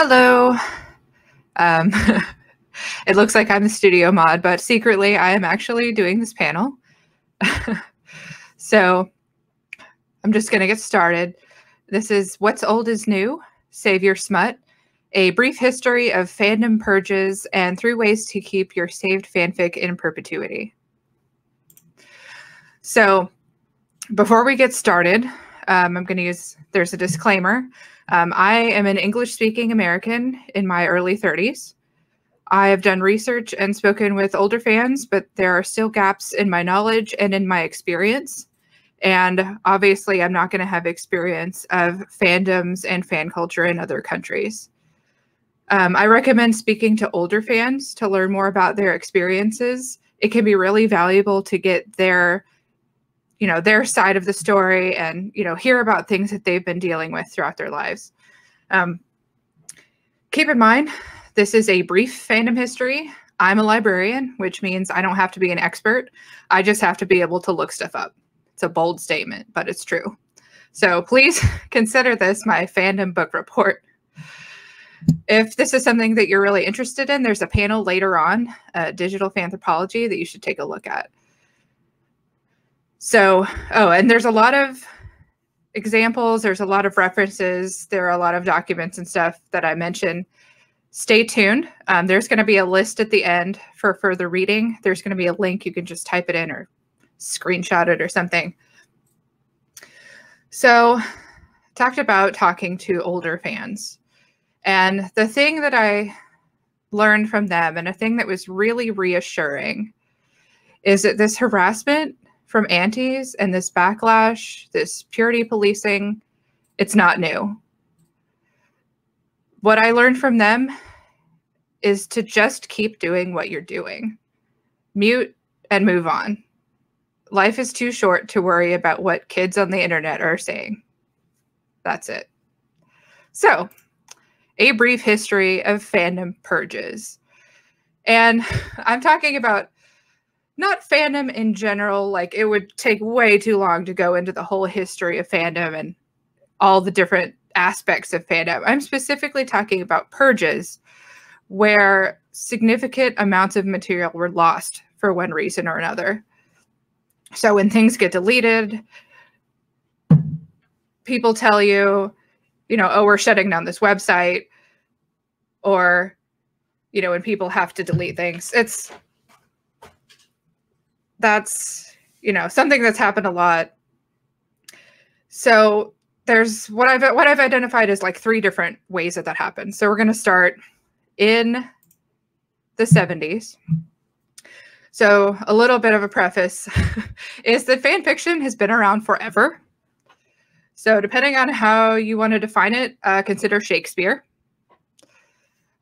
Hello. Um, it looks like I'm the studio mod, but secretly I am actually doing this panel. So I'm just going to get started. This is What's Old is New, Save Your Smut, a brief history of fandom purges and 3 ways to keep your saved fanfic in perpetuity. So before we get started, I'm going to there's a disclaimer. I am an English-speaking American in my early 30s. I have done research and spoken with older fans, but there are still gaps in my knowledge and in my experience. And obviously, I'm not going to have experience of fandoms and fan culture in other countries. I recommend speaking to older fans to learn more about their experiences. It can be really valuable to get their side of the story and, hear about things that they've been dealing with throughout their lives. Keep in mind, this is a brief fandom history. I'm a librarian, which means I don't have to be an expert. I just have to be able to look stuff up. It's a bold statement, but it's true. So please consider this my fandom book report. If this is something that you're really interested in, there's a panel later on, digital fanthropology, that you should take a look at. So, and there's a lot of examples, there's a lot of references, there are a lot of documents and stuff that I mentioned. Stay tuned. There's going to be a list at the end for further reading. There's going to be a link. You can just type it in or screenshot it or something. So, talked about talking to older fans. And the thing that I learned from them, and a thing that was really reassuring, is that this harassment from aunties and this backlash, this purity policing, it's not new. What I learned from them is to just keep doing what you're doing. Mute and move on. Life is too short to worry about what kids on the internet are saying. That's it. So, a brief history of fandom purges. And I'm talking about not fandom in general, like it would take way too long to go into the whole history of fandom and all the different aspects of fandom. I'm specifically talking about purges, where significant amounts of material were lost for one reason or another. So when things get deleted, people tell you, oh, we're shutting down this website, or, when people have to delete things, that's something that's happened a lot. So there's what I've identified as like 3 different ways that happened. So we're going to start in the 70s. So a little bit of a preface is that fan fiction has been around forever. So depending on how you want to define it, consider Shakespeare.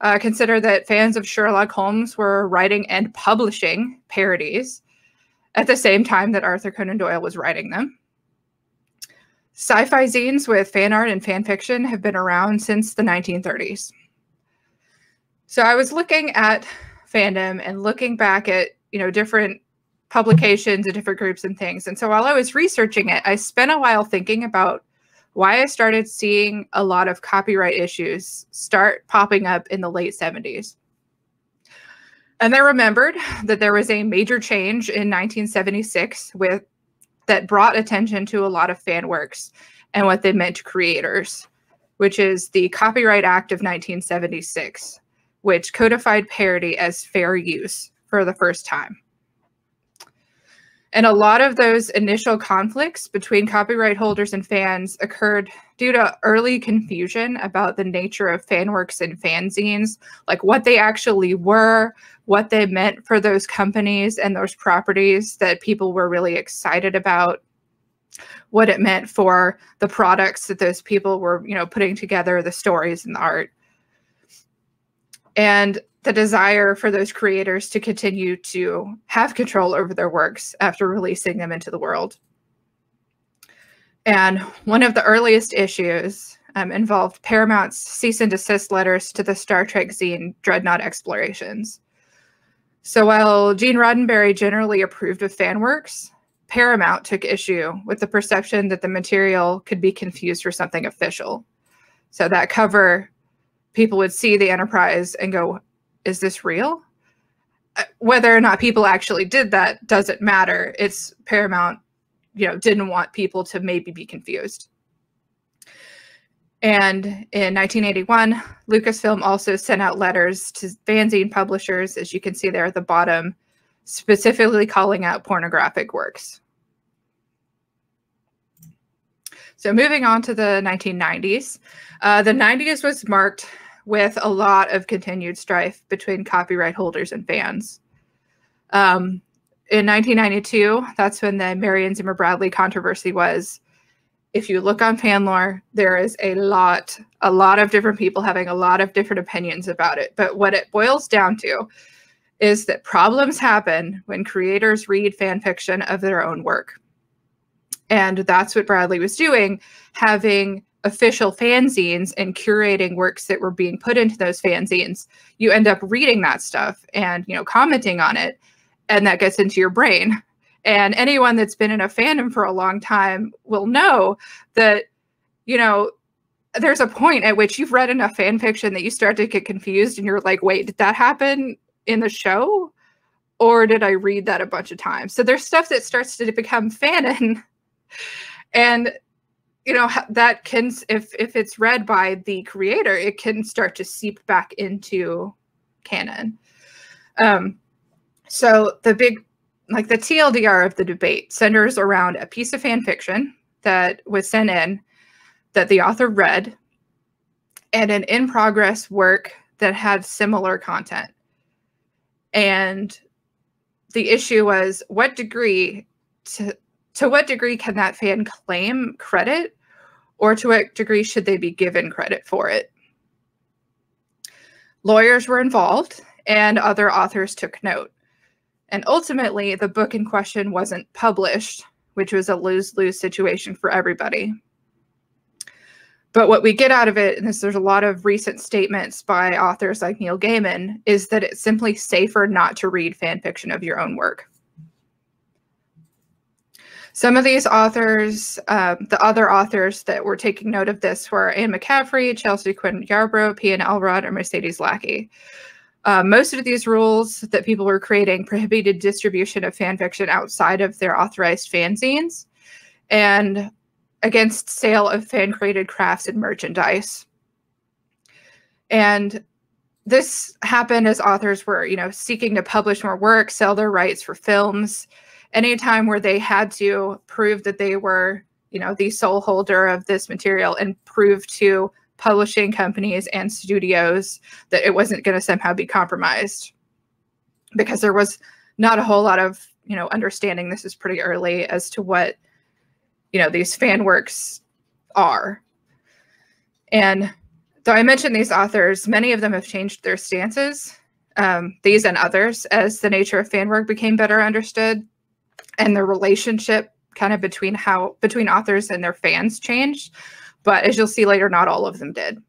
Consider that fans of Sherlock Holmes were writing and publishing parodies at the same time that Arthur Conan Doyle was writing them. Sci-fi zines with fan art and fan fiction have been around since the 1930s. So I was looking at fandom and looking back at, different publications and different groups and things. And so while I was researching it, I spent a while thinking about why I started seeing a lot of copyright issues start popping up in the late 70s. And I remembered that there was a major change in 1976 that brought attention to a lot of fan works and what they meant to creators, which is the Copyright Act of 1976, which codified parody as fair use for the first time. And a lot of those initial conflicts between copyright holders and fans occurred due to early confusion about the nature of fan works and fanzines, like what they actually were, what they meant for those companies and those properties that people were really excited about, what it meant for the products that those people were, putting together, the stories and the art. And the desire for those creators to continue to have control over their works after releasing them into the world. And one of the earliest issues involved Paramount's cease and desist letters to the Star Trek zine Dreadnought Explorations. So while Gene Roddenberry generally approved of fan works, Paramount took issue with the perception that the material could be confused for something official. So that cover people would see the Enterprise and go, is this real? Whether or not people actually did that doesn't matter. It's Paramount, didn't want people to maybe be confused. And in 1981, Lucasfilm also sent out letters to fanzine publishers, as you can see there at the bottom, specifically calling out pornographic works. So moving on to the 1990s, the 90s was marked with a lot of continued strife between copyright holders and fans. In 1992, that's when the Marion Zimmer Bradley controversy was. If you look on FanLore, there is a lot of different people having a lot of different opinions about it. But what it boils down to is that problems happen when creators read fan fiction of their own work. And that's what Bradley was doing, having official fanzines and curating works that were being put into those fanzines. You end up reading that stuff and, commenting on it, and that gets into your brain. And anyone that's been in a fandom for a long time will know that, there's a point at which you've read enough fan fiction that you start to get confused and you're like, wait, did that happen in the show? Or did I read that a bunch of times? So there's stuff that starts to become fanon. And, that can, if it's read by the creator, it can start to seep back into canon. So the TLDR of the debate centers around a piece of fan fiction that was sent in that the author read and an in-progress work that had similar content. And the issue was to what degree can that fan claim credit, or to what degree should they be given credit for it? Lawyers were involved and other authors took note. And ultimately, the book in question wasn't published, which was a lose-lose situation for everybody. But what we get out of it, and there's a lot of recent statements by authors like Neil Gaiman, is that it's simply safer not to read fan fiction of your own work. Some of these authors, the other authors that were taking note of this were Anne McCaffrey, Chelsea Quinn Yarbrough, P.N. Elrod, or Mercedes Lackey. Most of these rules that people were creating prohibited distribution of fan fiction outside of their authorized fanzines and against sale of fan-created crafts and merchandise. And this happened as authors were, seeking to publish more work, sell their rights for films, anytime where they had to prove that they were, the sole holder of this material and prove to publishing companies and studios that it wasn't going to somehow be compromised, because there was not a whole lot of, understanding, this is pretty early, as to what, these fan works are. And though I mentioned these authors, many of them have changed their stances, these and others, as the nature of fan work became better understood and the relationship kind of between authors and their fans changed. But as you'll see later, not all of them did.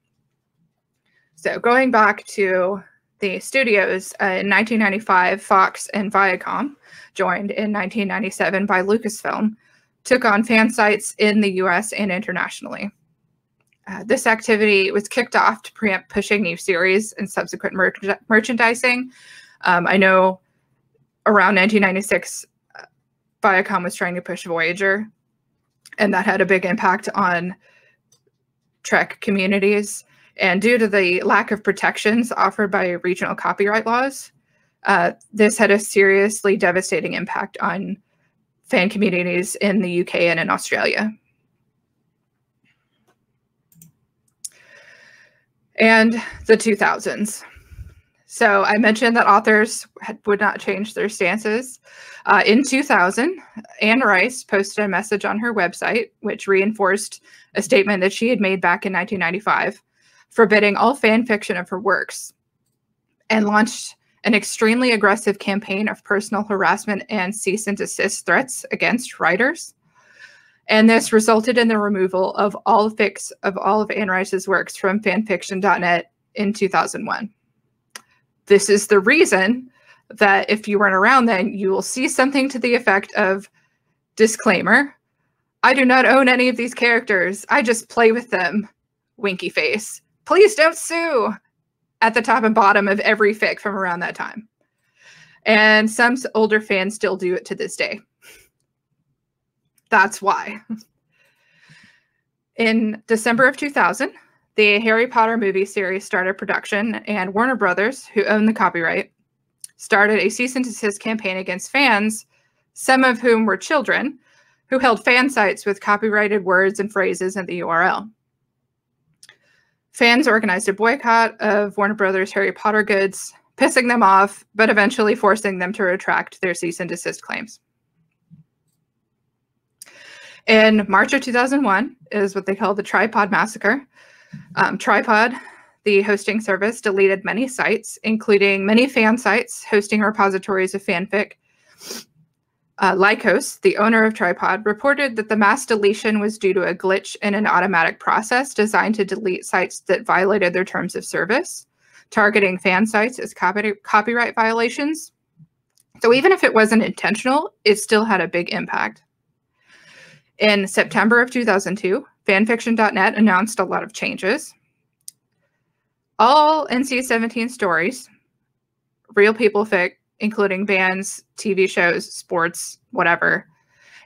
So going back to the studios, in 1995, Fox and Viacom, joined in 1997 by Lucasfilm, took on fan sites in the US and internationally. This activity was kicked off to preempt pushing new series and subsequent merchandising. I know around 1996, Viacom was trying to push Voyager, and that had a big impact on Trek communities. And due to the lack of protections offered by regional copyright laws, this had a seriously devastating impact on fan communities in the UK and in Australia. And the 2000s. So I mentioned that authors would not change their stances. In 2000, Anne Rice posted a message on her website, which reinforced a statement that she had made back in 1995, forbidding all fan fiction of her works, and launched an extremely aggressive campaign of personal harassment and cease and desist threats against writers. And this resulted in the removal of all fics of all of Anne Rice's works from fanfiction.net in 2001. This is the reason that if you weren't around then, you will see something to the effect of, disclaimer, I do not own any of these characters. I just play with them, winky face. please don't sue at the top and bottom of every fic from around that time. And some older fans still do it to this day. That's why. In December of 2000, the Harry Potter movie series started production, and Warner Brothers, who owned the copyright, started a cease and desist campaign against fans, some of whom were children, who held fan sites with copyrighted words and phrases in the URL. Fans organized a boycott of Warner Brothers' Harry Potter goods, pissing them off, but eventually forcing them to retract their cease and desist claims. In March of 2001 is what they call the Tripod Massacre. Tripod, the hosting service, deleted many sites, including many fan sites hosting repositories of fanfic. Lycos, the owner of Tripod, reported that the mass deletion was due to a glitch in an automatic process designed to delete sites that violated their terms of service, targeting fan sites as copyright violations. So even if it wasn't intentional, it still had a big impact. In September of 2002, fanfiction.net announced a lot of changes. All NC-17 stories, real people fic, including bands, TV shows, sports, whatever,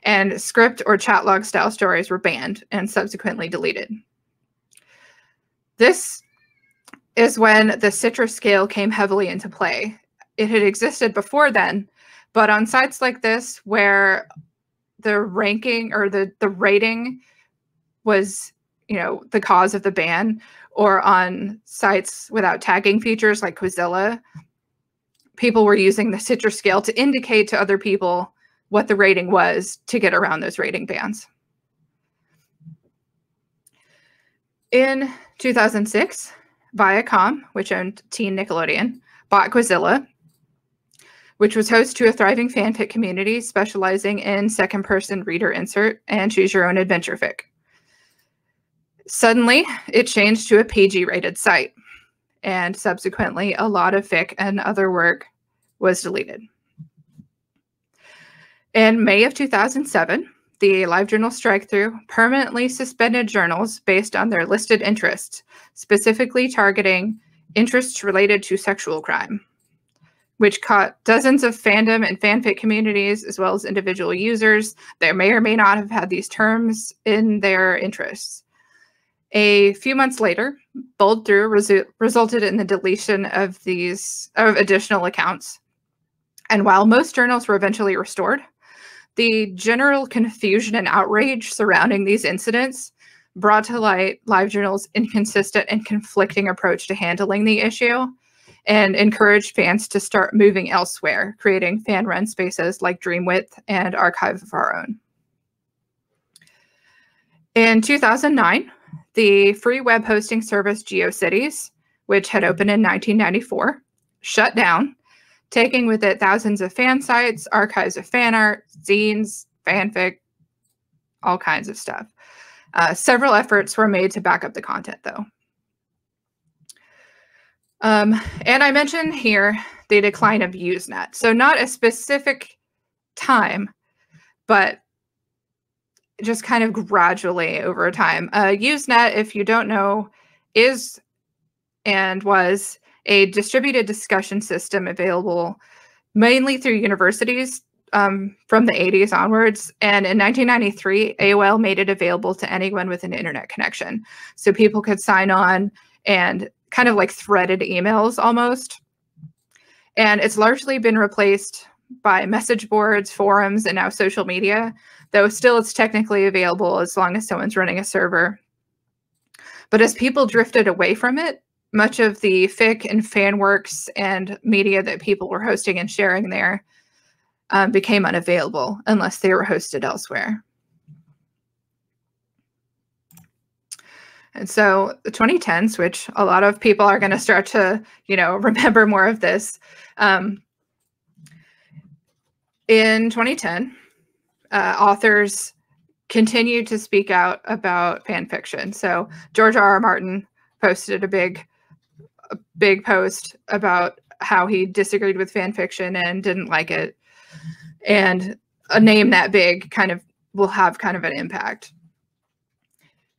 and script or chat log style stories were banned and subsequently deleted. This is when the Citrus scale came heavily into play. It had existed before then, but on sites like this where the ranking or the rating was, the cause of the ban, or on sites without tagging features like Quizilla, people were using the Citrus scale to indicate to other people what the rating was to get around those rating bans. In 2006, Viacom, which owned Teen Nickelodeon, bought Quizilla, which was host to a thriving fanfic community specializing in second-person reader insert and choose-your-own-adventure fic. Suddenly, it changed to a PG-rated site, and subsequently, a lot of fic and other work was deleted. In May of 2007, the LiveJournal strikethrough permanently suspended journals based on their listed interests, specifically targeting interests related to sexual crime, which caught dozens of fandom and fanfic communities, as well as individual users that may or may not have had these terms in their interests. A few months later, Bold Through resulted in the deletion of additional accounts. And while most journals were eventually restored, the general confusion and outrage surrounding these incidents brought to light LiveJournal's inconsistent and conflicting approach to handling the issue, and encouraged fans to start moving elsewhere, creating fan-run spaces like Dreamwidth and Archive of Our Own. In 2009, the free web hosting service GeoCities, which had opened in 1994, shut down, taking with it thousands of fan sites, archives of fan art, zines, fanfic, all kinds of stuff. Several efforts were made to back up the content, though. And I mentioned here the decline of Usenet. So not a specific time, but just kind of gradually over time. Usenet, if you don't know, is and was a distributed discussion system available mainly through universities from the 80s onwards. And in 1993, AOL made it available to anyone with an internet connection. So people could sign on and kind of like threaded emails almost. And it's largely been replaced by message boards, forums, and now social media, though still it's technically available as long as someone's running a server. But as people drifted away from it, much of the fic and fan works and media that people were hosting and sharing there became unavailable unless they were hosted elsewhere. And so the 2010s, which a lot of people are going to start to, remember more of this. In 2010, authors continued to speak out about fan fiction. So George R.R. Martin posted a big post about how he disagreed with fan fiction and didn't like it. And a name that big will have kind of an impact.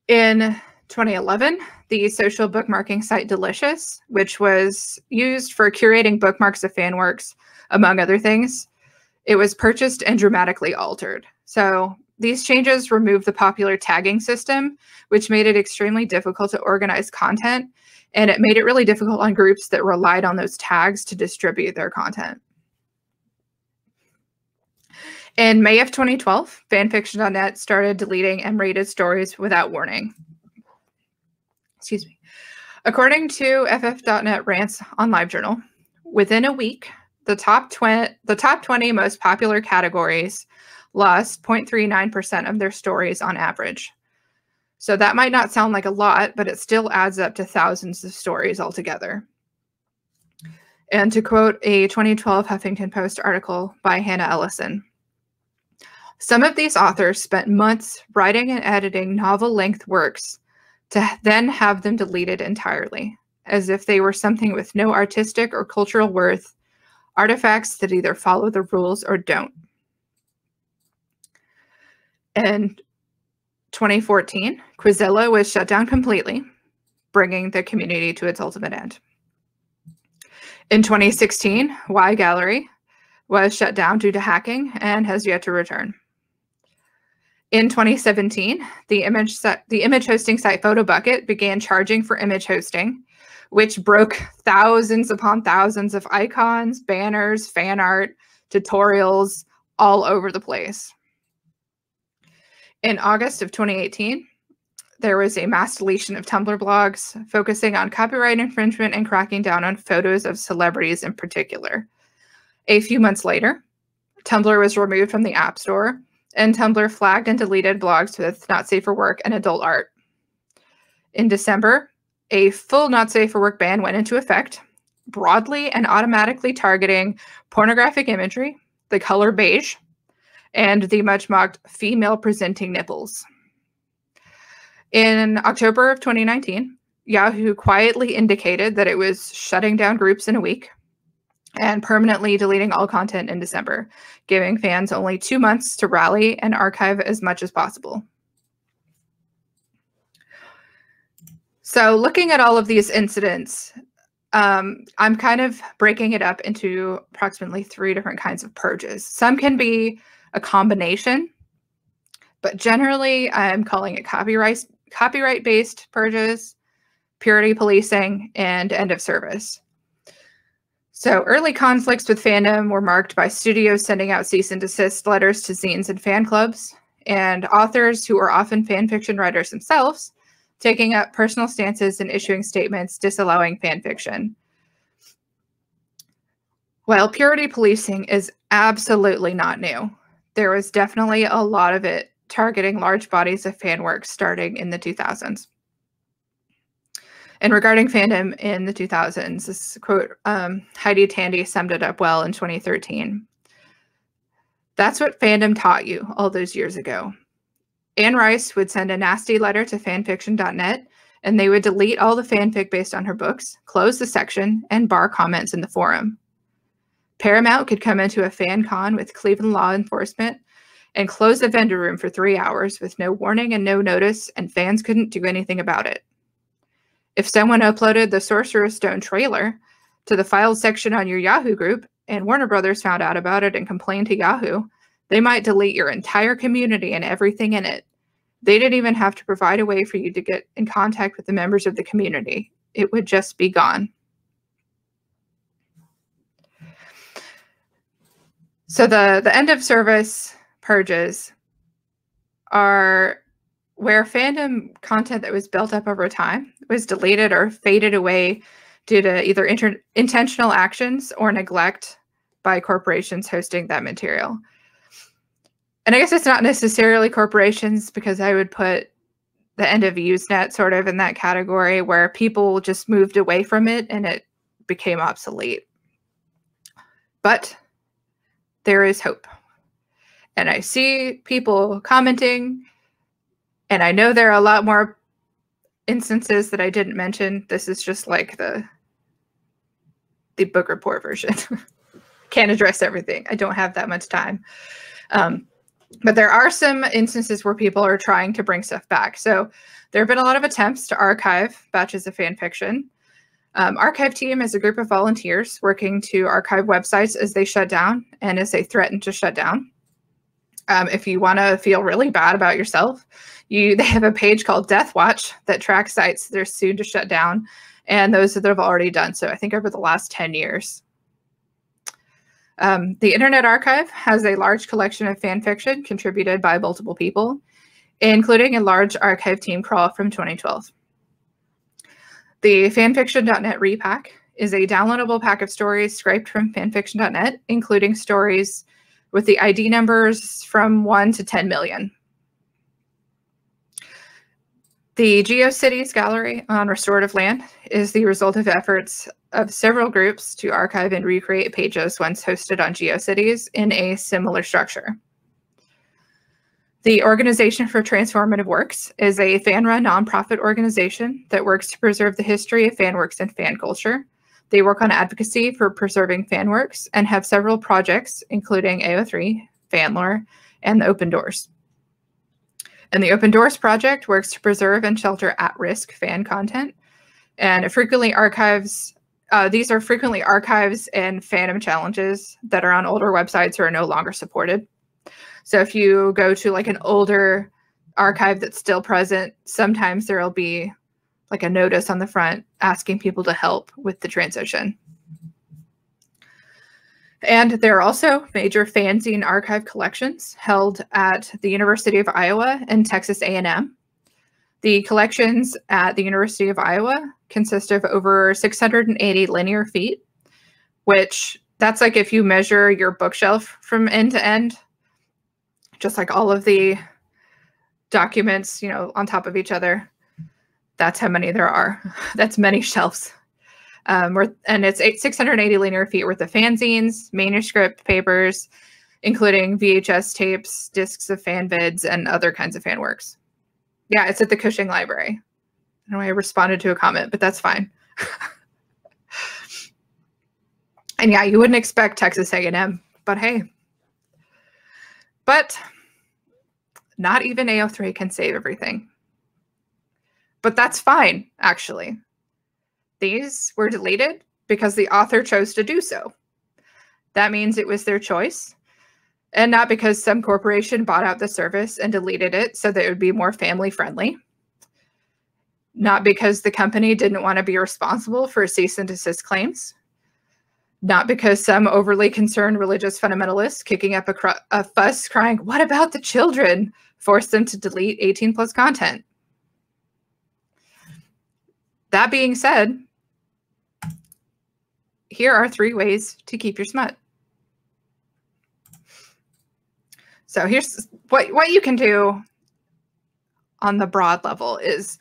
In 2011, the social bookmarking site Delicious, which was used for curating bookmarks of fan works, among other things. It was purchased and dramatically altered. So these changes removed the popular tagging system, which made it extremely difficult to organize content, and it made it really difficult on groups that relied on those tags to distribute their content. In May of 2012, fanfiction.net started deleting M-rated stories without warning. Excuse me. According to FF.net Rants on LiveJournal, within a week, the top 20 most popular categories lost 0.39% of their stories on average. So that might not sound like a lot, but it still adds up to thousands of stories altogether. And to quote a 2012 Huffington Post article by Hannah Ellison, some of these authors spent months writing and editing novel-length works to then have them deleted entirely, as if they were something with no artistic or cultural worth, artifacts that either follow the rules or don't. In 2014, Quizilla was shut down completely, bringing the community to its ultimate end. In 2016, Y Gallery was shut down due to hacking and has yet to return. In 2017, the image hosting site PhotoBucket began charging for image hosting, which broke thousands upon thousands of icons, banners, fan art, tutorials all over the place. In August of 2018, there was a mass deletion of Tumblr blogs focusing on copyright infringement and cracking down on photos of celebrities in particular. A few months later, Tumblr was removed from the App Store, and Tumblr flagged and deleted blogs with not safe for work and adult art. In December, a full not safe for work ban went into effect, broadly and automatically targeting pornographic imagery, the color beige, and the much mocked female presenting nipples. In October of 2019, Yahoo quietly indicated that it was shutting down groups in a week and permanently deleting all content in December, giving fans only 2 months to rally and archive as much as possible. So looking at all of these incidents, I'm kind of breaking it up into approximately 3 different kinds of purges. Some can be a combination, but generally I'm calling it copyright-based purges, purity policing, and end of service. So early conflicts with fandom were marked by studios sending out cease and desist letters to zines and fan clubs, and authors who were often fan fiction writers themselves taking up personal stances and issuing statements disallowing fan fiction. While purity policing is absolutely not new, there was definitely a lot of it targeting large bodies of fan work starting in the 2000s. And regarding fandom in the 2000s, this quote, Heidi Tandy summed it up well in 2013. That's what fandom taught you all those years ago. Anne Rice would send a nasty letter to fanfiction.net, and they would delete all the fanfic based on her books, close the section, and bar comments in the forum. Paramount could come into a fan con with Cleveland law enforcement and close the vendor room for 3 hours with no warning and no notice, and fans couldn't do anything about it. If someone uploaded the Sorcerer's Stone trailer to the files section on your Yahoo group and Warner Brothers found out about it and complained to Yahoo, they might delete your entire community and everything in it. They didn't even have to provide a way for you to get in contact with the members of the community. It would just be gone. So the end of service purges are where fandom content that was built up over time was deleted or faded away due to either intentional actions or neglect by corporations hosting that material. And I guess it's not necessarily corporations, because I would put the end of Usenet sort of in that category where people just moved away from it and it became obsolete. But there is hope. And I see people commenting, and I know there are a lot more instances that I didn't mention. This is just like the book report version. Can't address everything. I don't have that much time. But there are some instances where people are trying to bring stuff back. So there have been a lot of attempts to archive batches of fan fiction. Archive team is a group of volunteers working to archive websites as they shut down and as they threaten to shut down. If you want to feel really bad about yourself, they have a page called Death Watch that tracks sites that are soon to shut down, and those that have already done so, I think, over the last 10 years. The Internet Archive has a large collection of fan fiction contributed by multiple people, including a large archive team crawl from 2012. The fanfiction.net repack is a downloadable pack of stories scraped from fanfiction.net, including stories with the ID numbers from 1 to 10 million. The GeoCities Gallery on restorative land is the result of efforts of several groups to archive and recreate pages once hosted on GeoCities in a similar structure. The Organization for Transformative Works is a fan-run nonprofit organization that works to preserve the history of fan works and fan culture. They work on advocacy for preserving fan works and have several projects, including AO3, Fanlore, and the Open Doors. And the Open Doors project works to preserve and shelter at-risk fan content, and it frequently archives. These are frequently archives and fandom challenges that are on older websites or are no longer supported. So if you go to like an older archive that's still present, sometimes there will be like a notice on the front asking people to help with the transition. And there are also major fanzine archive collections held at the University of Iowa and Texas A&M. The collections at the University of Iowa consist of over 680 linear feet, which that's like if you measure your bookshelf from end to end, just like all of the documents, on top of each other. That's how many there are. That's many shelves. And it's 680 linear feet worth of fanzines, manuscript papers, including VHS tapes, discs of fan vids, and other kinds of fan works. Yeah, it's at the Cushing Library. I know I responded to a comment, but that's fine. And yeah, you wouldn't expect Texas A&M, but hey. But not even AO3 can save everything. But that's fine, actually. These were deleted because the author chose to do so. That means it was their choice, and not because some corporation bought out the service and deleted it so that it would be more family-friendly. Not because the company didn't want to be responsible for cease and desist claims. Not because some overly concerned religious fundamentalists kicking up a fuss crying, "What about the children?" forced them to delete 18+ content. That being said, here are 3 ways to keep your smut. So here's what you can do on the broad level is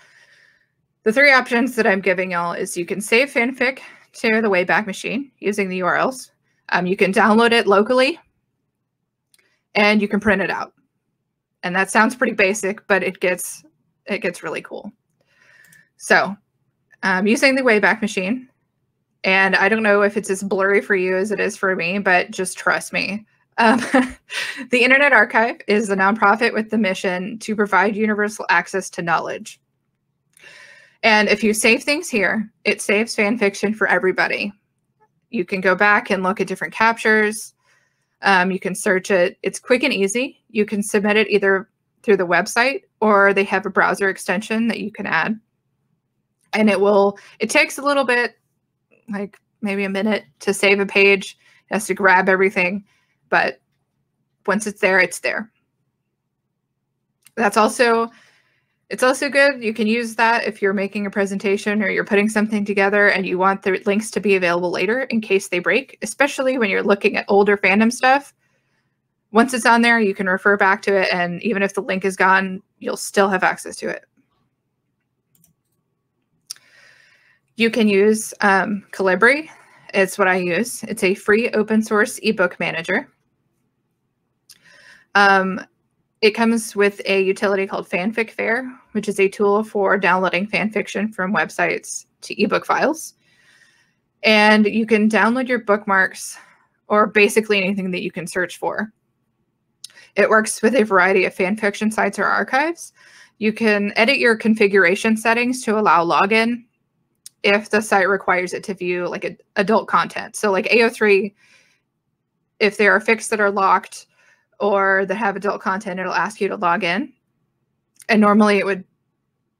the 3 options that I'm giving y'all is you can save fanfic to the Wayback Machine using the URLs. You can download it locally and you can print it out. And that sounds pretty basic, but it gets really cool. So using the Wayback Machine, and I don't know if it's as blurry for you as it is for me, but just trust me. The Internet Archive is a nonprofit with the mission to provide universal access to knowledge. And if you save things here, it saves fan fiction for everybody. You can go back and look at different captures. You can search it. It's quick and easy. You can submit it either through the website or they have a browser extension that you can add. And it takes a little bit, like maybe a minute to save a page. It has to grab everything. But once it's there, it's there. It's also good. You can use that if you're making a presentation or you're putting something together and you want the links to be available later in case they break, especially when you're looking at older fandom stuff. Once it's on there, you can refer back to it, and even if the link is gone, you'll still have access to it. You can use Calibri. It's what I use. It's a free open source ebook manager. It comes with a utility called Fanfic Fair, which is a tool for downloading fan fiction from websites to ebook files. And you can download your bookmarks or basically anything that you can search for. It works with a variety of fan fiction sites or archives. You can edit your configuration settings to allow login if the site requires it to view like adult content. So like AO3, if there are fics that are locked or that have adult content, it'll ask you to log in. And normally it would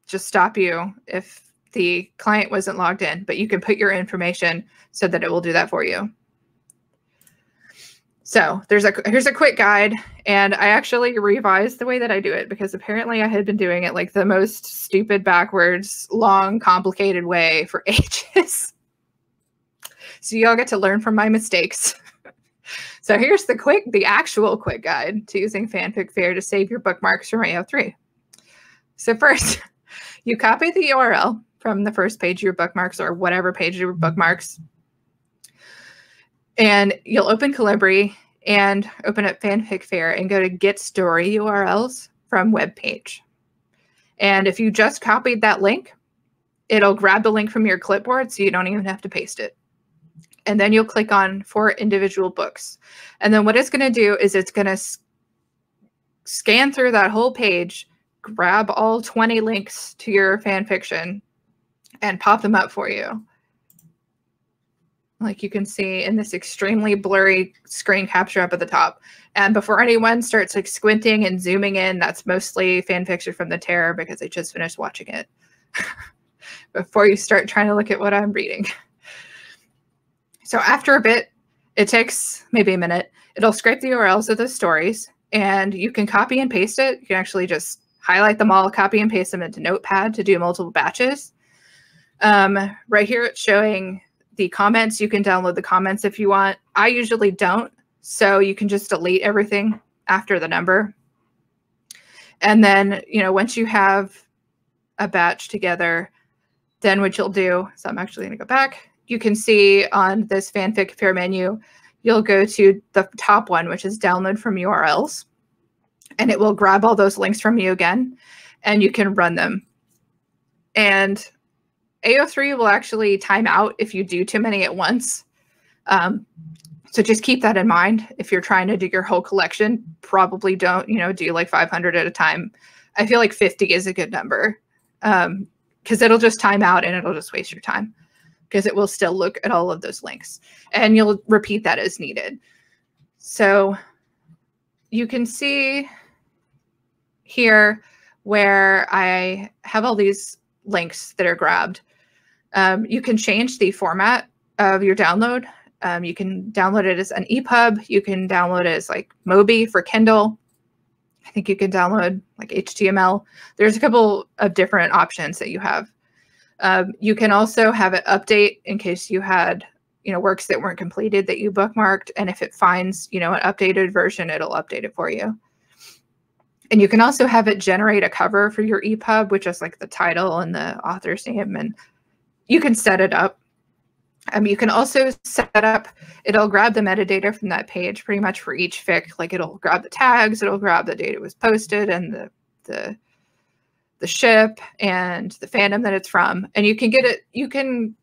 just stop you if the client wasn't logged in, but you can put your information so that it will do that for you. So here's a quick guide, and I actually revised the way that I do it because apparently I had been doing it like the most stupid, backwards, long, complicated way for ages. So y'all get to learn from my mistakes. So here's the actual quick guide to using Fanfic Fair to save your bookmarks from AO3. So first, you copy the URL from the first page of your bookmarks or whatever page of your bookmarks. And you'll open Calibri and open up Fanfic Fair and go to Get Story URLs from web page. And if you just copied that link, it'll grab the link from your clipboard so you don't even have to paste it. And then you'll click on for individual books. And then what it's going to do is it's going to scan through that whole page, grab all 20 links to your fan fiction, and pop them up for you. Like you can see in this extremely blurry screen capture up at the top. And before anyone starts like squinting and zooming in, that's mostly fan fiction from the Terror because I just finished watching it. Before you start trying to look at what I'm reading. So after a bit, it takes maybe a minute, it'll scrape the URLs of those stories and you can copy and paste it. You can actually just highlight them all, copy and paste them into Notepad to do multiple batches. Right here, it's showing the comments. You can download the comments if you want. I usually don't, so you can just delete everything after the number. And then, you know, once you have a batch together, then what you'll do, so I'm actually going to go back. You can see on this Fanfic Fair menu, you'll go to the top one, which is download from URLs, and it will grab all those links from you again, and you can run them. And AO3 will actually time out if you do too many at once. So just keep that in mind. If you're trying to do your whole collection, probably don't, you know, do like 500 at a time. I feel like 50 is a good number because it'll just time out and it'll just waste your time because it will still look at all of those links and you'll repeat that as needed. So you can see here where I have all these links that are grabbed. You can change the format of your download. You can download it as an EPUB. You can download it as like Mobi for Kindle. I think you can download like HTML. There's a couple of different options that you have. You can also have it update in case you had, you know, works that weren't completed that you bookmarked. And if it finds, you know, an updated version, it'll update it for you. And you can also have it generate a cover for your EPUB, which is like the title and the author's name, and you can set it up. You can also set up, it'll grab the metadata from that page pretty much for each fic. Like it'll grab the tags, it'll grab the date it was posted and the ship and the fandom that it's from. And you can get it, you can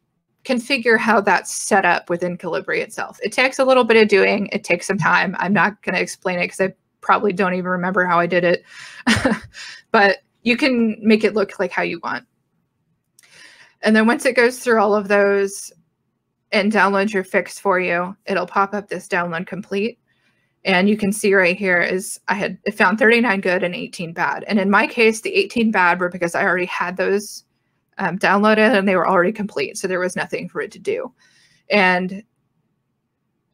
configure how that's set up within Calibri itself. It takes a little bit of doing, it takes some time. I'm not going to explain it because I probably don't even remember how I did it, but you can make it look like how you want. And then once it goes through all of those and downloads your fics for you, it'll pop up this download complete. And you can see right here is it found 39 good and 18 bad. And in my case, the 18 bad were because I already had those downloaded and they were already complete. So there was nothing for it to do. And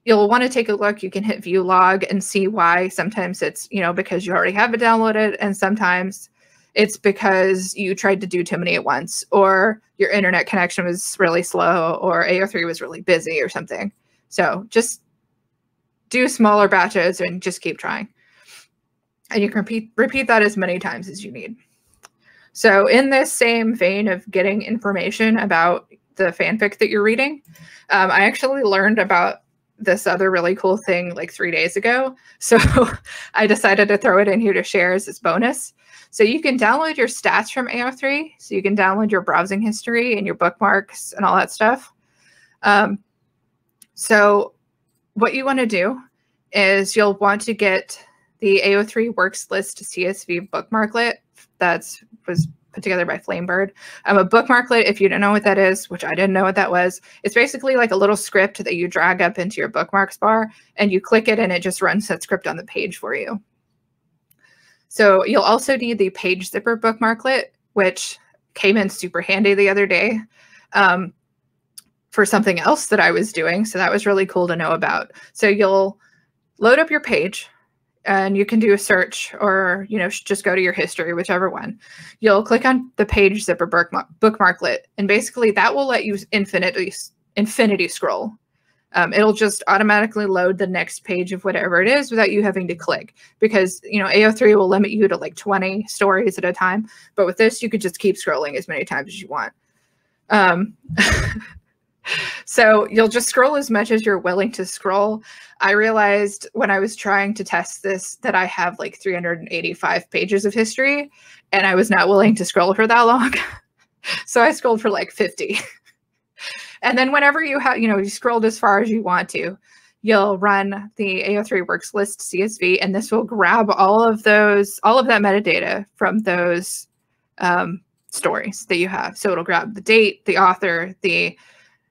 you'll want to take a look. You can hit view log and see why. Sometimes it's, you know, because you already have it downloaded, and sometimes it's because you tried to do too many at once, or your internet connection was really slow, or AO3 was really busy or something. So just do smaller batches and just keep trying. And you can repeat that as many times as you need. So in this same vein of getting information about the fanfic that you're reading, I actually learned about this other really cool thing like 3 days ago. So I decided to throw it in here to share as this bonus. So you can download your stats from AO3. So you can download your browsing history and your bookmarks and all that stuff. So what you want to do is you'll want to get the AO3 Works List CSV bookmarklet was put together by Flamebird. A bookmarklet, if you don't know what that is, which I didn't know what that was, it's basically like a little script that you drag up into your bookmarks bar, and you click it and it just runs that script on the page for you. So you'll also need the page zipper bookmarklet, which came in super handy the other day for something else that I was doing. So that was really cool to know about. So you'll load up your page, and you can do a search, or, you know, just go to your history, whichever one. You'll click on the page zipper bookmarklet, and basically that will let you infinity scroll. It'll just automatically load the next page of whatever it is without you having to click, because, you know, AO3 will limit you to like 20 stories at a time. But with this, you could just keep scrolling as many times as you want. So you'll just scroll as much as you're willing to scroll. I realized when I was trying to test this that I have like 385 pages of history, and I was not willing to scroll for that long. So I scrolled for like 50. And then whenever you have, you know, you scrolled as far as you want to, you'll run the AO3 Works List CSV, and this will grab all of that metadata from those stories that you have. So it'll grab the date, the author, the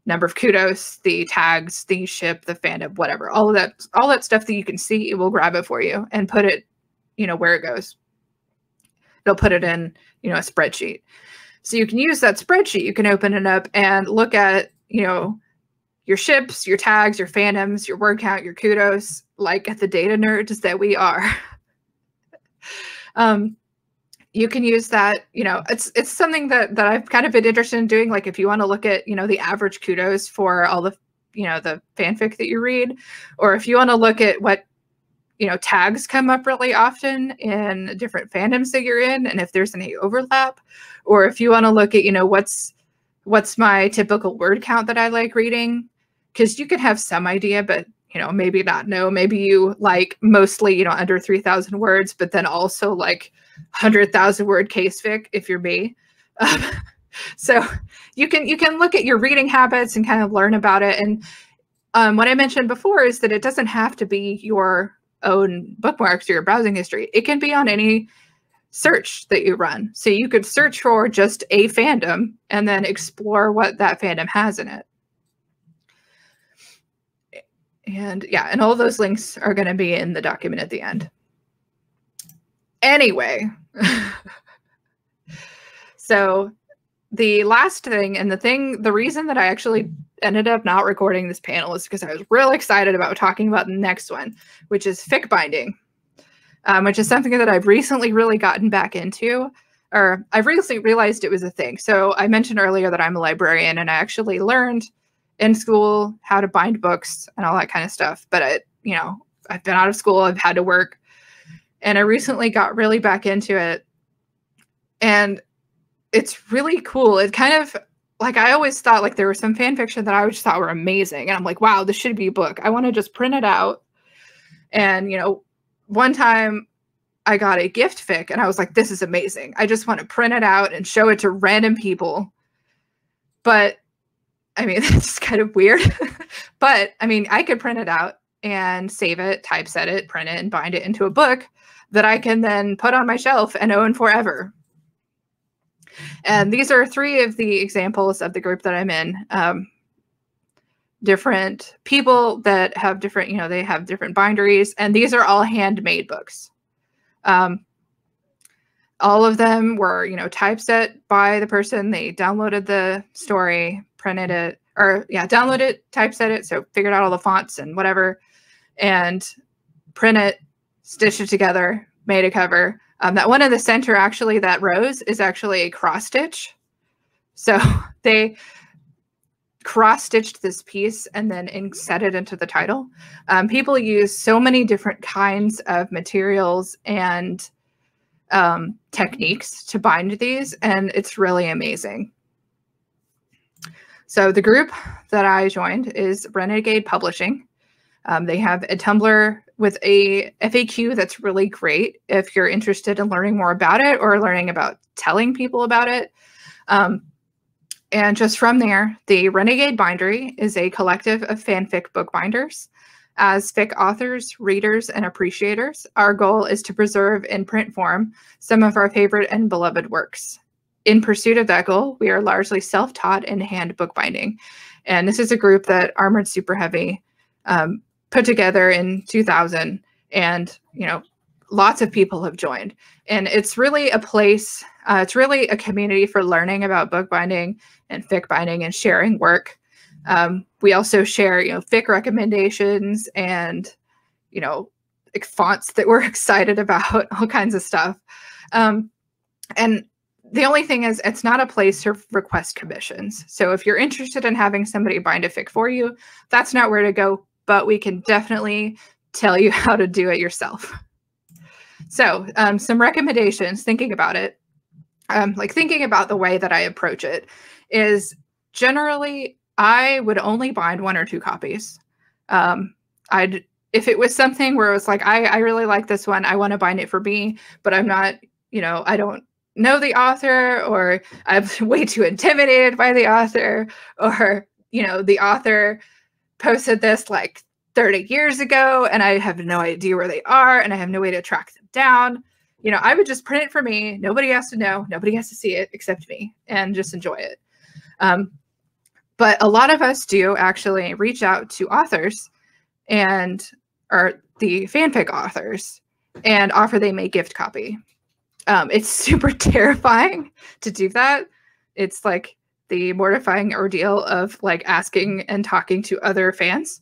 number of kudos, the tags, the ship, the fandom, whatever, all that stuff that you can see, it will grab it for you and put it, you know, where it goes. It'll put it in, you know, a spreadsheet. So you can use that spreadsheet. You can open it up and look at, you know, your ships, your tags, your fandoms, your word count, your kudos, like the data nerds that we are. You can use that, you know, it's something that I've kind of been interested in doing. Like if you want to look at, you know, the average kudos for all the, you know, the fanfic that you read, or if you want to look at what, you know, tags come up really often in different fandoms that you're in, and if there's any overlap, or if you want to look at, you know, what's my typical word count that I like reading, because you can have some idea, but, you know, maybe not know. Maybe you like mostly, you know, under 3,000 words, but then also like 100,000 word case fic if you're me. So you can look at your reading habits and kind of learn about it. And what I mentioned before is that it doesn't have to be your own bookmarks or your browsing history. It can be on any search that you run. So you could search for just a fandom and then explore what that fandom has in it. And yeah, and all those links are going to be in the document at the end. Anyway, so the last thing, and the reason that I actually ended up not recording this panel is because I was real excited about talking about the next one, which is Fick Binding, which is something that I've recently really gotten back into, or I've recently realized it was a thing. So I mentioned earlier that I'm a librarian, and I actually learned in school how to bind books and all that kind of stuff. But you know, I've been out of school, I've had to work, and I recently got really back into it. And it's really cool. It kind of, like, I always thought like there was some fan fiction that I just thought were amazing. And I'm like, wow, this should be a book. I want to just print it out. And, you know, one time I got a gift fic and I was like, this is amazing. I just want to print it out and show it to random people. But I mean, it's kind of weird. But I mean, I could print it out and save it, typeset it, print it, and bind it into a book that I can then put on my shelf and own forever. And these are 3 of the examples of the group that I'm in. Different people that have different, you know, they have different binderies, and these are all handmade books. All of them were, you know, typeset by the person. They downloaded the story, printed it, or yeah, downloaded it, typeset it, so figured out all the fonts and whatever, and print it, stitch it together, made a cover. That one in the center, actually, that rose is actually a cross stitch. So they cross stitched this piece and then set it into the title. People use so many different kinds of materials and techniques to bind these, and it's really amazing. So the group that I joined is Renegade Publishing. They have a Tumblr with a FAQ that's really great if you're interested in learning more about it or learning about telling people about it. And just from there, the Renegade Bindery is a collective of fanfic bookbinders. As fic authors, readers, and appreciators, our goal is to preserve in print form some of our favorite and beloved works. In pursuit of that goal, we are largely self-taught in hand bookbinding. And this is a group that Armored Super Heavy put together in 2000. And, you know, lots of people have joined. And it's really a place, it's really a community for learning about bookbinding and fic binding and sharing work. We also share, you know, fic recommendations and, you know, like fonts that we're excited about, all kinds of stuff. And the only thing is, it's not a place to request commissions. So if you're interested in having somebody bind a fic for you, that's not where to go, but we can definitely tell you how to do it yourself. So some recommendations, thinking about it, like thinking about the way that I approach it is generally I would only bind 1 or 2 copies. If it was something where it was like, I really like this one, I want to bind it for me, but I'm not, you know, I don't know the author, or I'm way too intimidated by the author, or, you know, the author posted this like 30 years ago and I have no idea where they are and I have no way to track them down. You know, I would just print it for me. Nobody has to know. Nobody has to see it except me, and just enjoy it. But a lot of us do actually reach out to authors or the fanfic authors and offer them a gift copy. It's super terrifying to do that. It's like the mortifying ordeal of like asking and talking to other fans.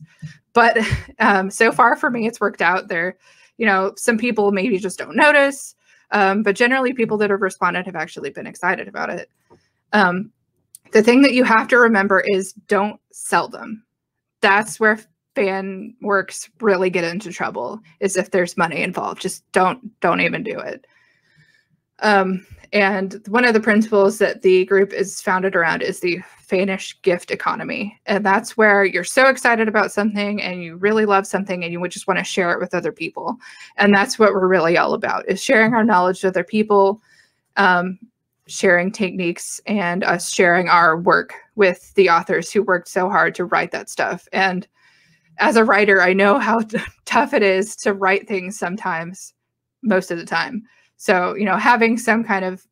But so far for me, it's worked out. There, you know, some people maybe just don't notice, but generally people that have responded have actually been excited about it. The thing that you have to remember is don't sell them. That's where fan works really get into trouble, is if there's money involved. Just don't even do it. And one of the principles that the group is founded around is the fanish gift economy. And that's where you're so excited about something and you really love something and you would just want to share it with other people. And that's what we're really all about, is sharing our knowledge with other people, sharing techniques, and us sharing our work with the authors who worked so hard to write that stuff. And as a writer, I know how tough it is to write things sometimes, most of the time. So, you know, having some kind of,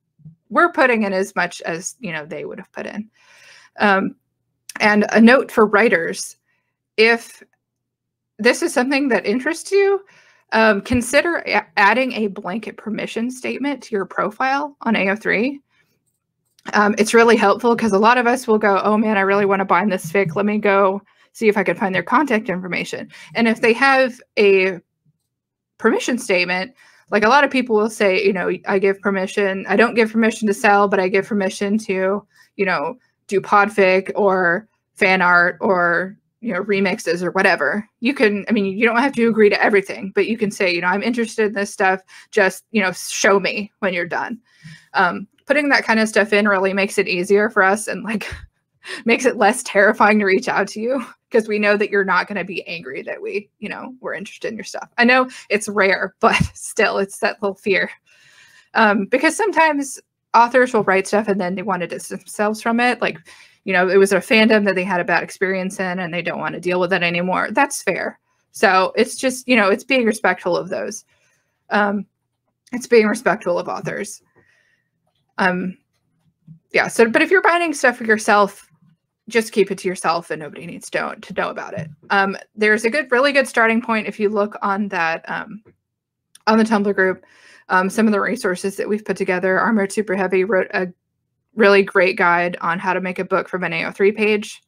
we're putting in as much as, you know, they would have put in. And a note for writers, if this is something that interests you, consider adding a blanket permission statement to your profile on AO3. It's really helpful because a lot of us will go, oh man, I really want to bind this fic. Let me go see if I can find their contact information. And if they have a permission statement, like a lot of people will say, you know, I give permission. I don't give permission to sell, but I give permission to, you know, do podfic or fan art or, you know, remixes or whatever. You can, I mean, you don't have to agree to everything, but you can say, you know, I'm interested in this stuff. Just, you know, show me when you're done. Putting that kind of stuff in really makes it easier for us and like makes it less terrifying to reach out to you, because we know that you're not going to be angry that we, you know, we're interested in your stuff. I know it's rare, but still it's that little fear. Because sometimes authors will write stuff and then they want to distance themselves from it. Like, you know, it was a fandom that they had a bad experience in and they don't want to deal with it anymore. That's fair. So it's just, you know, it's being respectful of those. It's being respectful of authors. Yeah. So, but if you're binding stuff for yourself, just keep it to yourself and nobody needs to know about it. There's a really good starting point. If you look on that, on the Tumblr group, some of the resources that we've put together, Armored Super Heavy wrote a really great guide on how to make a book from an AO3 page.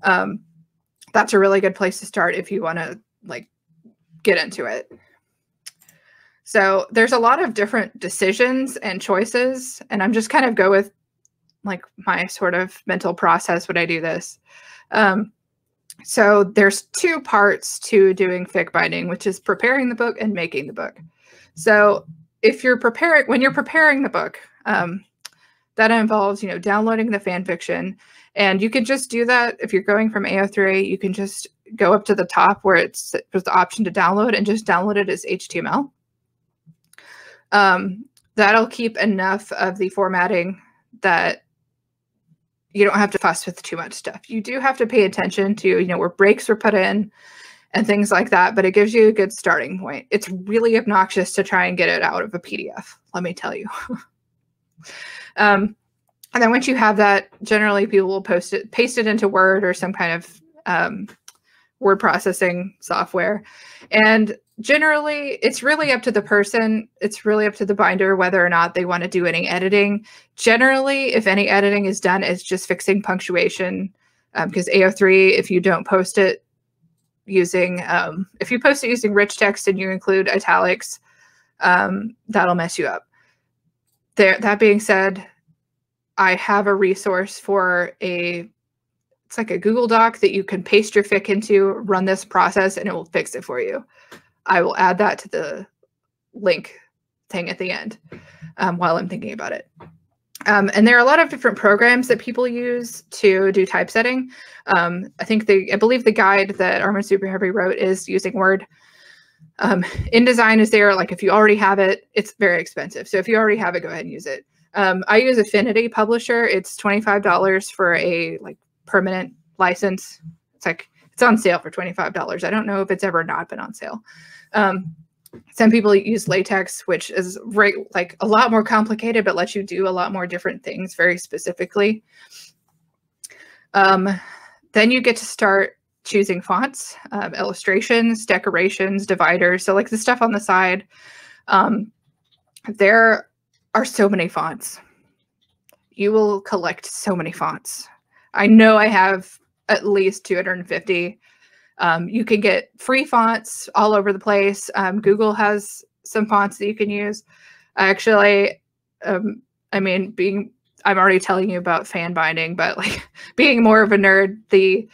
That's a really good place to start if you want to like get into it. So there's a lot of different decisions and choices, and I'm just kind of go with like my sort of mental process when I do this. So there's 2 parts to doing fic binding, which is preparing the book and making the book. So if you're when you're preparing the book, that involves, you know, downloading the fan fiction, and you can just do that. If you're going from AO3, you can just go up to the top where there's the option to download and just download it as HTML. That'll keep enough of the formatting that you don't have to fuss with too much stuff. You do have to pay attention to, you know, where breaks were put in and things like that, but it gives you a good starting point. It's really obnoxious to try and get it out of a PDF, let me tell you. And then once you have that, generally people will paste it into Word or some kind of word processing software. And generally, it's really up to the person. It's really up to the binder whether or not they want to do any editing. Generally, if any editing is done, it's just fixing punctuation. Because AO3, if you don't post it using, if you post it using rich text and you include italics, that'll mess you up. That being said, I have a resource for it's like a Google Doc that you can paste your fic into, run this process, and it will fix it for you. I will add that to the link thing at the end while I'm thinking about it. And there are a lot of different programs that people use to do typesetting. I believe the guide that Armin Super Heavy wrote is using Word. InDesign is there. Like if you already have it, it's very expensive. So if you already have it, go ahead and use it. I use Affinity Publisher. It's $25 for a permanent license. It's on sale for $25. I don't know if it's ever not been on sale. Some people use latex, which is a lot more complicated, but lets you do a lot more different things very specifically. Then you get to start choosing fonts, illustrations, decorations, dividers. So like the stuff on the side, there are so many fonts. You will collect so many fonts. I know I have at least 250. You can get free fonts all over the place. Google has some fonts that you can use. Actually, I'm already telling you about fan binding, but being more of a nerd, the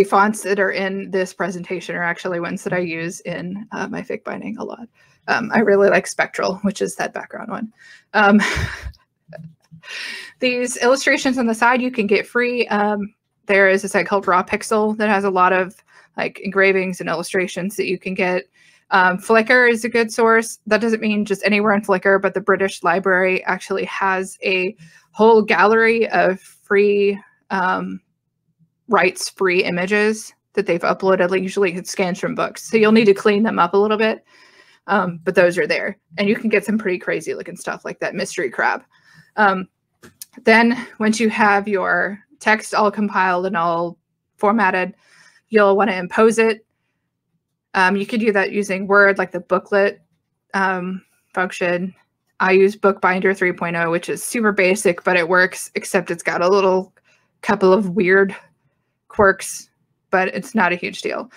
fonts that are in this presentation are actually ones that I use in my fic binding a lot. I really like Spectral, which is that background one. These illustrations on the side you can get free. There is a site called Raw Pixel that has a lot of engravings and illustrations that you can get. Flickr is a good source. That doesn't mean just anywhere on Flickr, but the British Library actually has a whole gallery of free rights-free images that they've uploaded. Usually it's scans from books, so you'll need to clean them up a little bit. But those are there, and you can get some pretty crazy looking stuff like that mystery crab. Then once you have your text all compiled and all formatted, you'll want to impose it. You could do that using Word, like the booklet function. I use Bookbinder 3.0, which is super basic, but it works, except it's got a little couple of weird quirks, but it's not a huge deal.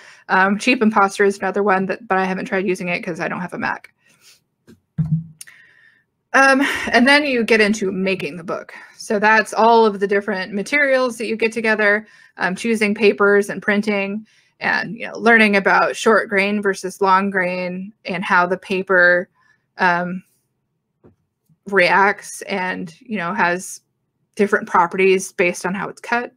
Cheap Imposter is another one, but I haven't tried using it because I don't have a Mac. And then you get into making the book. So that's all of the different materials that you get together, choosing papers and printing, and learning about short grain versus long grain and how the paper reacts and has different properties based on how it's cut.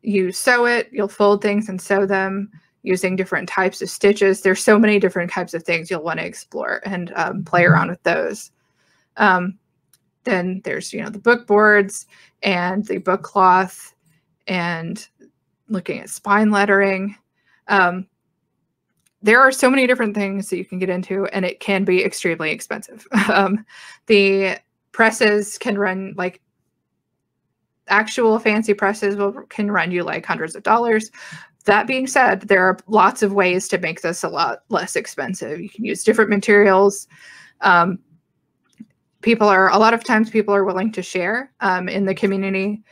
You sew it, you'll fold things and sew them using different types of stitches. There's so many different types of things you'll want to explore and play around with those. Then there's, the book boards and the book cloth and looking at spine lettering. There are so many different things that you can get into, and it can be extremely expensive. The presses can run actual fancy presses can run you hundreds of dollars. That being said, there are lots of ways to make this a lot less expensive. You can use different materials. A lot of times people are willing to share in the community.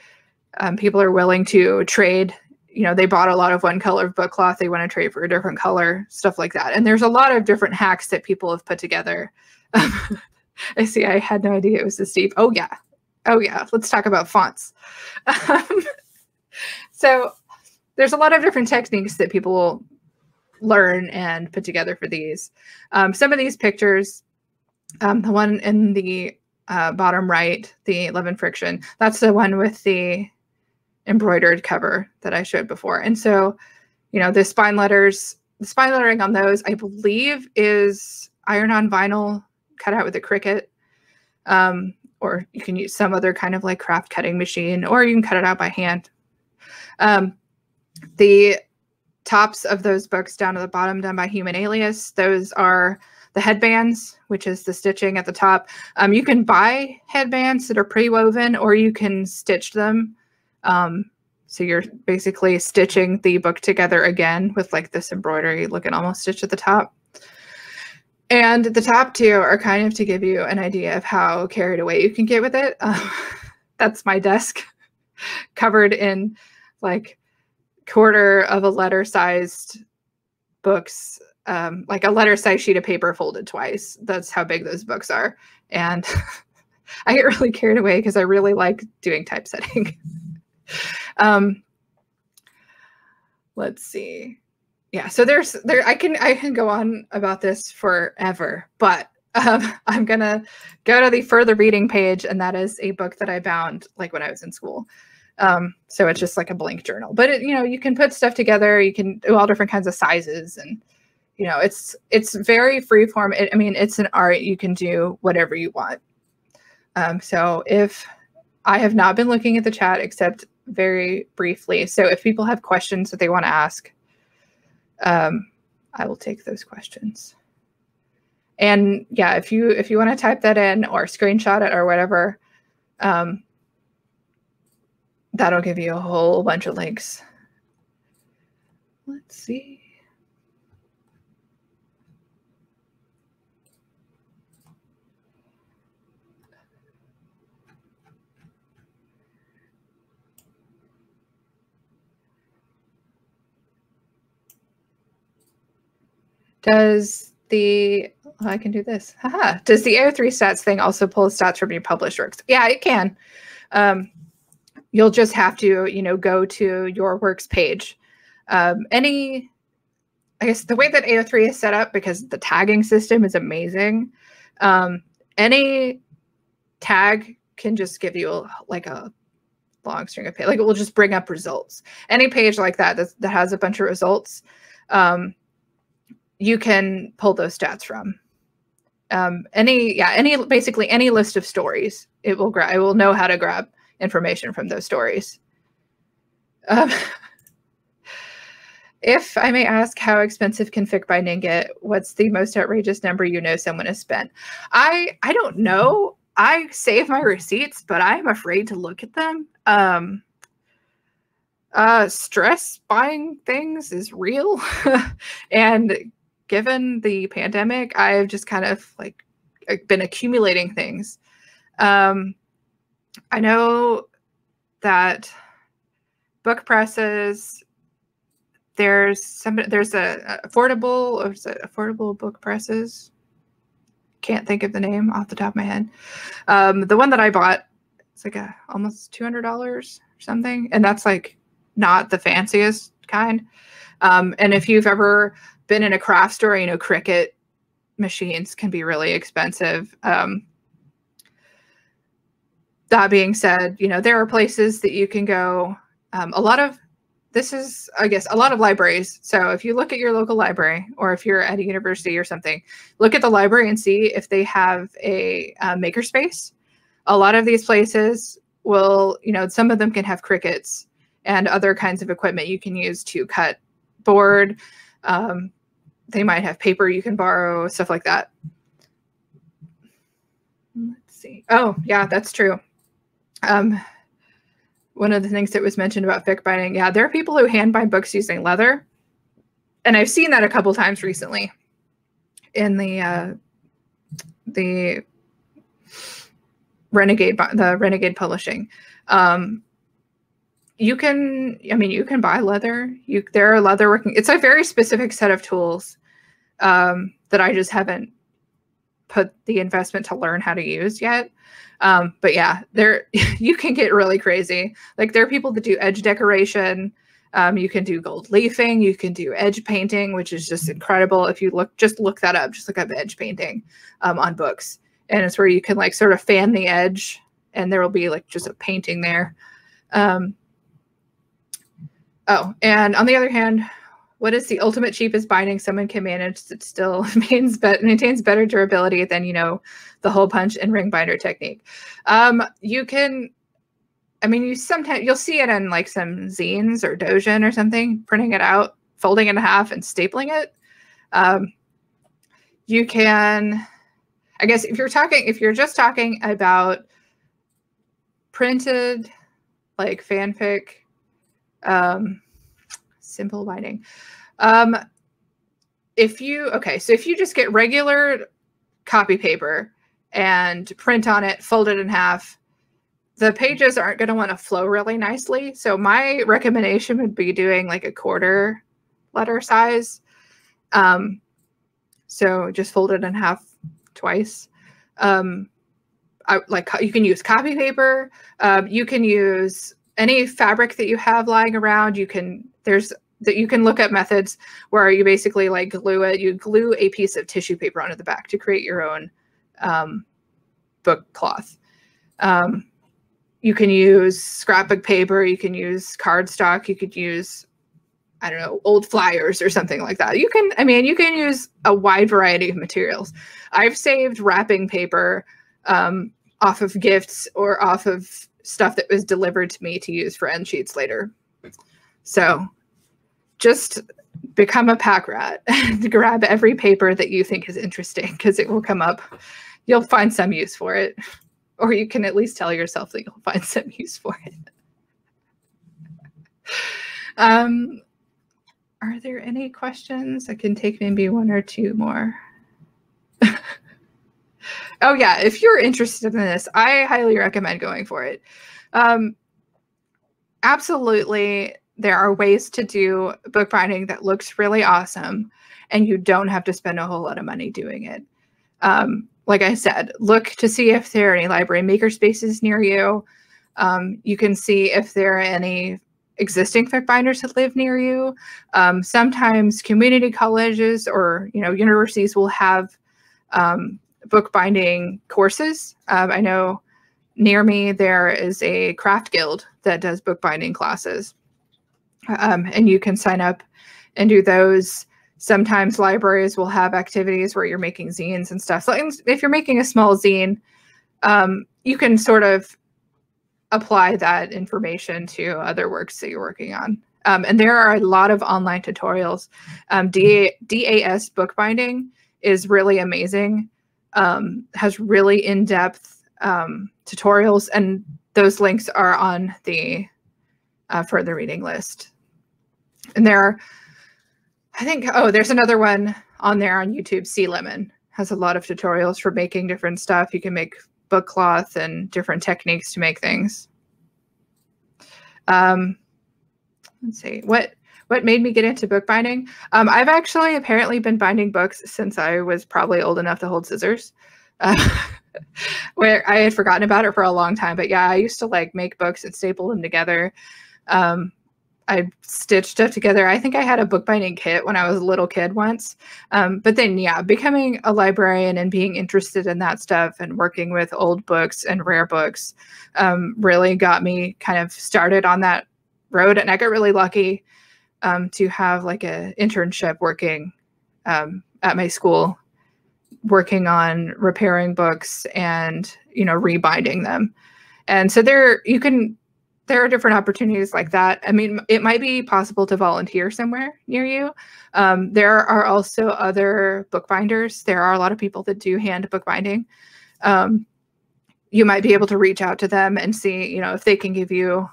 People are willing to trade. They bought a lot of one color book cloth. They want to trade for a different color, stuff like that. And there's a lot of different hacks that people have put together. I see. I had no idea it was this deep. Oh yeah. Let's talk about fonts. So there's a lot of different techniques that people will learn and put together for these. Some of these pictures, the one in the bottom right, the 11 friction, that's the one with the embroidered cover that I showed before. And so, the spine lettering on those, I believe, is iron-on vinyl cut out with a Cricut. Or you can use some other kind of craft cutting machine, or you can cut it out by hand. The tops of those books down to the bottom done by Human Alias, those are the headbands, which is the stitching at the top. You can buy headbands that are pre-woven, or you can stitch them. So you're basically stitching the book together again with like this embroidery looking almost stitch at the top. And the top two are kind of to give you an idea of how carried away you can get with it. That's my desk covered in like quarter of a letter sized books, like a letter size sheet of paper folded twice. That's how big those books are. And I get really carried away because I really like doing typesetting. Let's see. Yeah, so I can go on about this forever, but I'm gonna go to the further reading page, and that is a book that I bound like when I was in school. So it's just like a blank journal, but it, you know, you can put stuff together, you can do all different kinds of sizes, and you know, it's very freeform. I mean, it's an art. You can do whatever you want. So if I have not been looking at the chat except very briefly, so if people have questions that they want to ask, I will take those questions. And yeah, if you want to type that in or screenshot it or whatever, that'll give you a whole bunch of links. Let's see. I can do this. Haha. Does the Air3 Stats thing also pull stats from your published works? Yeah, it can. You'll just have to, you know, go to your works page. I guess the way that Air3 is set up, because the tagging system is amazing, any tag can just give you like a long string of page. Like it will just bring up results. Any page like that that has a bunch of results, you can pull those stats from. Basically any list of stories, it will know how to grab information from those stories. If I may ask, how expensive can Fick Binding get? What's the most outrageous number you know someone has spent? I don't know. I save my receipts, but I'm afraid to look at them. Stress buying things is real. And given the pandemic, I've just kind of like been accumulating things. I know that book presses, there's a affordable book presses. Can't think of the name off the top of my head. The one that I bought, it's like almost $200 or something, and that's like not the fanciest kind. And if you've ever been in a craft store, you know, Cricut machines can be really expensive. That being said, you know, there are places that you can go. A lot of libraries. So if you look at your local library, or if you're at a university or something, look at the library and see if they have a makerspace. A lot of these places will, you know, some of them can have Cricuts and other kinds of equipment you can use to cut board. They might have paper you can borrow, stuff like that. Let's see. Oh, yeah, that's true. One of the things that was mentioned about Fick Binding, yeah, there are people who hand bind books using leather. And I've seen that a couple times recently in the Renegade Publishing. You can buy leather. There are leather working. It's a very specific set of tools that I just haven't put the investment to learn how to use yet. But yeah, you can get really crazy. Like there are people that do edge decoration. You can do gold leafing. You can do edge painting, which is just incredible. If you look that up, just look up edge painting on books. And it's where you can like sort of fan the edge and there will be like just a painting there. Oh, and on the other hand, what is the ultimate cheapest binding someone can manage that still maintains better durability than, you know, the hole punch and ring binder technique? You can, I mean, you'll see it in like some zines or Dojin or something, printing it out, folding it in half, and stapling it. You can, I guess, if you're just talking about printed, like fanfic, simple binding. If you just get regular copy paper and print on it, fold it in half, the pages aren't going to want to flow really nicely. So my recommendation would be doing like a quarter letter size. So just fold it in half twice. You can use copy paper. You can use any fabric that you have lying around. You can look at methods where you basically like glue it. You glue a piece of tissue paper onto the back to create your own book cloth. You can use scrapbook paper. You can use cardstock. You could use, I don't know, old flyers or something like that. You can use a wide variety of materials. I've saved wrapping paper off of gifts or off of stuff that was delivered to me to use for end sheets later. So just become a pack rat and grab every paper that you think is interesting, because it will come up. You'll find some use for it, or you can at least tell yourself that you'll find some use for it. Are there any questions? I can take maybe one or two more. Oh yeah, if you're interested in this, I highly recommend going for it. Absolutely, there are ways to do bookbinding that looks really awesome, and you don't have to spend a whole lot of money doing it. Like I said, look to see if there are any library makerspaces near you. You can see if there are any existing fic binders that live near you. Sometimes community colleges or universities will have bookbinding courses. I know near me there is a craft guild that does bookbinding classes, and you can sign up and do those. Sometimes libraries will have activities where you're making zines and stuff. So if you're making a small zine, you can sort of apply that information to other works that you're working on. And there are a lot of online tutorials. DAS bookbinding is really amazing, has really in-depth tutorials, and those links are on the further reading list. And there are, I think, there's another one on there on YouTube. Sea Lemon has a lot of tutorials for making different stuff. You can make book cloth and different techniques to make things. Let's see, what made me get into bookbinding? I've actually apparently been binding books since I was probably old enough to hold scissors, where I had forgotten about it for a long time. But yeah, I used to like make books and staple them together. I stitched stuff together. I think I had a bookbinding kit when I was a little kid once. But then, yeah, becoming a librarian and being interested in that stuff and working with old books and rare books really got me kind of started on that road. And I got really lucky to have like an internship working at my school, working on repairing books and, rebinding them. And so there are different opportunities like that. I mean, it might be possible to volunteer somewhere near you. There are also other bookbinders. There are a lot of people that do hand bookbinding. You might be able to reach out to them and see, if they can give you,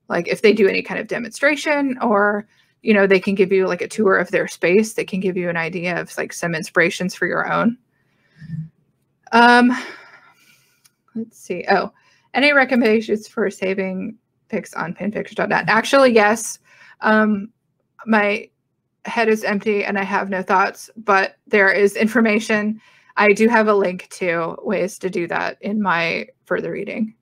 like, if they do any kind of demonstration, or, they can give you like a tour of their space. They can give you an idea of like some inspirations for your own. Let's see. Oh, any recommendations for saving pics on fanfiction.net? Actually, yes. My head is empty and I have no thoughts, but there is information. I do have a link to ways to do that in my further reading.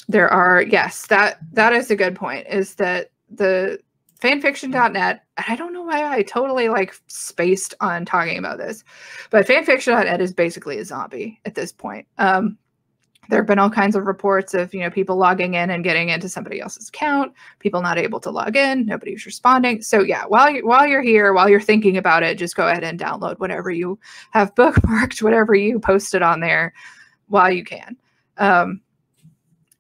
There are, yes, that is a good point, is that the fanfiction.net, I don't know why I totally like spaced on talking about this, but fanfiction.net is basically a zombie at this point. There have been all kinds of reports of, people logging in and getting into somebody else's account, people not able to log in, nobody's responding. So yeah, while you're here, while you're thinking about it, just go ahead and download whatever you have bookmarked, whatever you posted on there while you can.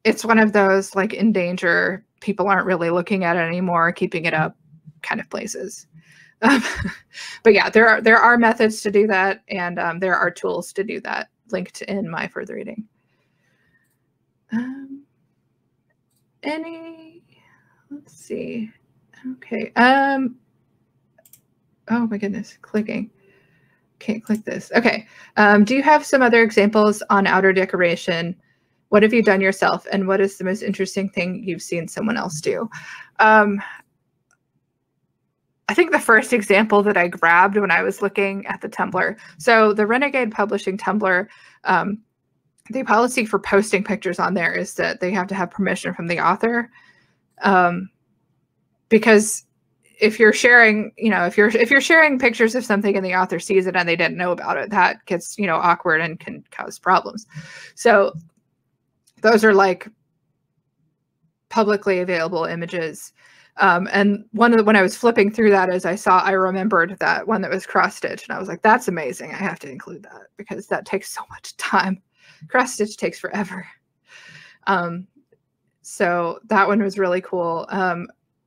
it's one of those like in danger, people aren't really looking at it anymore, keeping it up kind of places. But yeah, there are methods to do that, and there are tools to do that linked in my further reading. Let's see. Okay. Oh my goodness, clicking. Can't click this. Okay. Do you have some other examples on outer decoration? What have you done yourself, and what is the most interesting thing you've seen someone else do? I think the first example that I grabbed when I was looking at the Tumblr, so the Renegade Publishing Tumblr, the policy for posting pictures on there is that they have to have permission from the author, because if you're sharing, if you're sharing pictures of something and the author sees it and they didn't know about it, that gets awkward and can cause problems. So those are like publicly available images. And when I was flipping through that, as I remembered that one that was cross-stitched, and I was like, that's amazing. I have to include that because that takes so much time. Cross-stitch takes forever. So that one was really cool.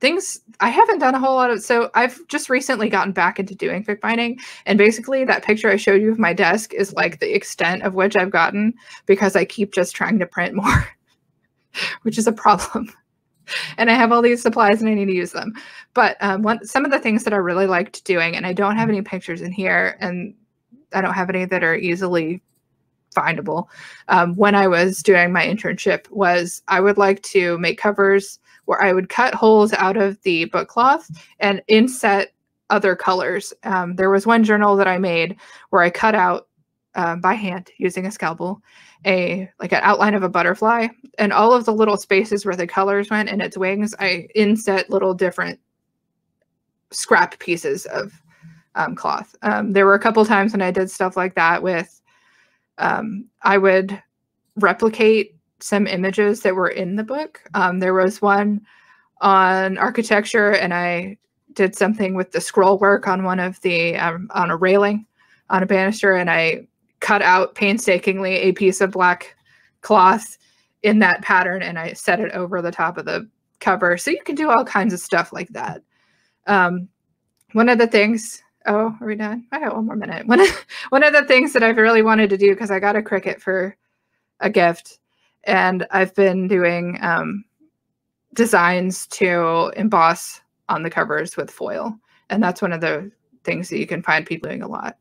Things I haven't done a whole lot of, so I've just recently gotten back into doing Fick Binding, and basically that picture I showed you of my desk is like the extent of which I've gotten because I keep just trying to print more, which is a problem. And I have all these supplies and I need to use them. But some of the things that I really liked doing, and I don't have any pictures in here, and I don't have any that are easily findable, when I was doing my internship, was I would like to make covers where I would cut holes out of the book cloth and inset other colors. There was one journal that I made where I cut out by hand using a scalpel like an outline of a butterfly, and all of the little spaces where the colors went in its wings, I inset little different scrap pieces of cloth. There were a couple times when I did stuff like that with, I would replicate some images that were in the book. There was one on architecture, and I did something with the scroll work on one of the, on a railing on a banister, and I cut out painstakingly a piece of black cloth in that pattern, and I set it over the top of the cover. So you can do all kinds of stuff like that. One of the things, oh, are we done? I got one more minute. One of the things that I've really wanted to do, because I got a Cricut for a gift, and I've been doing designs to emboss on the covers with foil. And that's one of the things that you can find people doing a lot.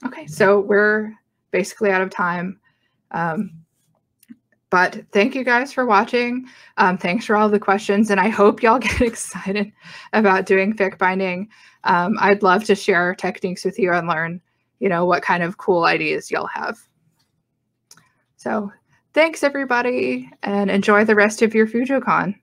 Okay, so we're basically out of time. But thank you guys for watching. Thanks for all the questions, and I hope y'all get excited about doing Fick Binding. I'd love to share techniques with you and learn, what kind of cool ideas y'all have. So thanks, everybody, and enjoy the rest of your FujoCon.